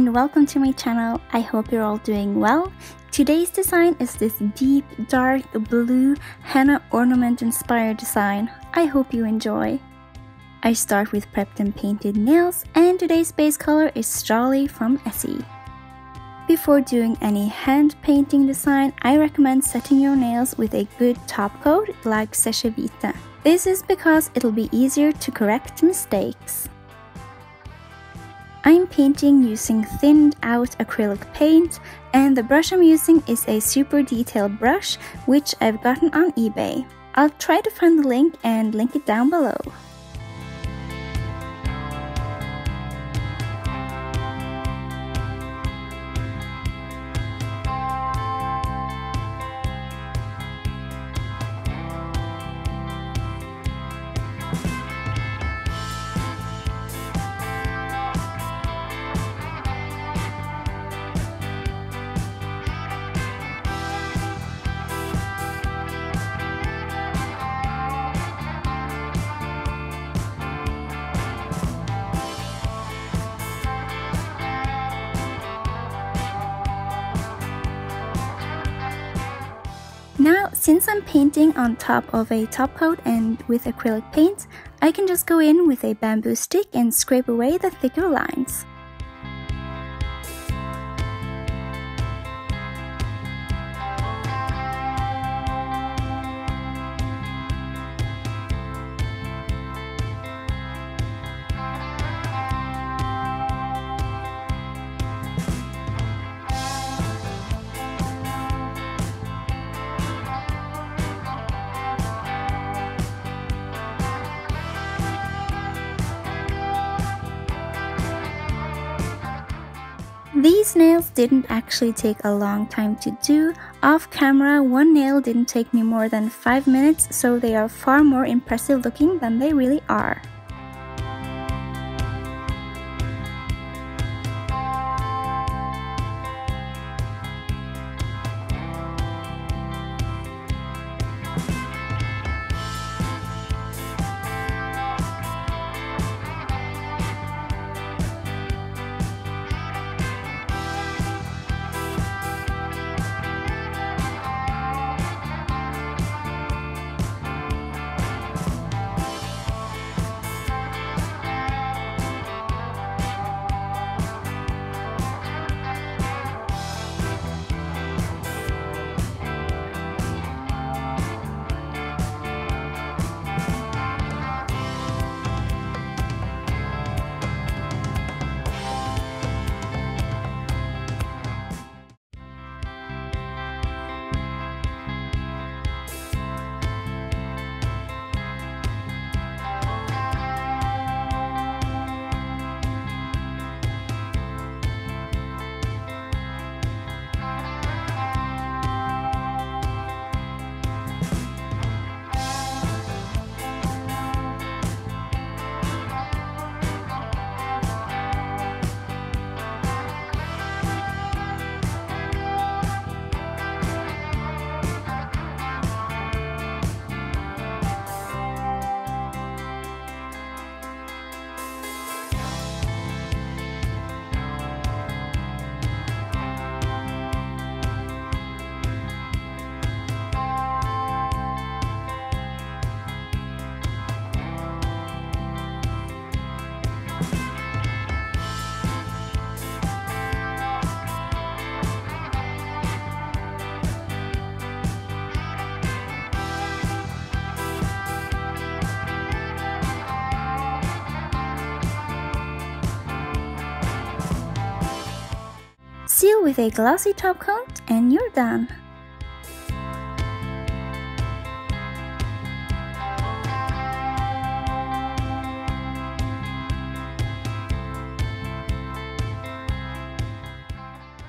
and welcome to my channel. I hope you're all doing well. Today's design is this deep dark blue henna ornament inspired design. I hope you enjoy. I start with prepped and painted nails, and today's base color is Strawberry from Essie. Before doing any hand painting design, I recommend setting your nails with a good top coat like Seche Vite. This is because it'll be easier to correct mistakes. I'm painting using thinned out acrylic paint, and the brush I'm using is a super detailed brush which I've gotten on eBay. I'll try to find the link and link it down below. Now, since I'm painting on top of a top coat and with acrylic paint, I can just go in with a bamboo stick and scrape away the thicker lines. These nails didn't actually take a long time to do. Off camera, one nail didn't take me more than 5 minutes, so they are far more impressive looking than they really are. Seal with a glossy top coat and you're done.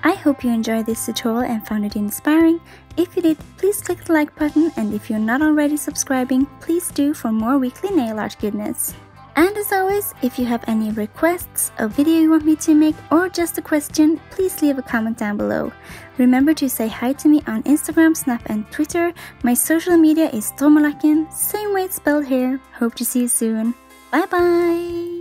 I hope you enjoyed this tutorial and found it inspiring. If you did, please click the like button, and if you're not already subscribing, please do for more weekly nail art goodness. And as always, if you have any requests, a video you want me to make, or just a question, please leave a comment down below. Remember to say hi to me on Instagram, Snap and Twitter. My social media is drommelakken, same way it's spelled here. Hope to see you soon. Bye bye!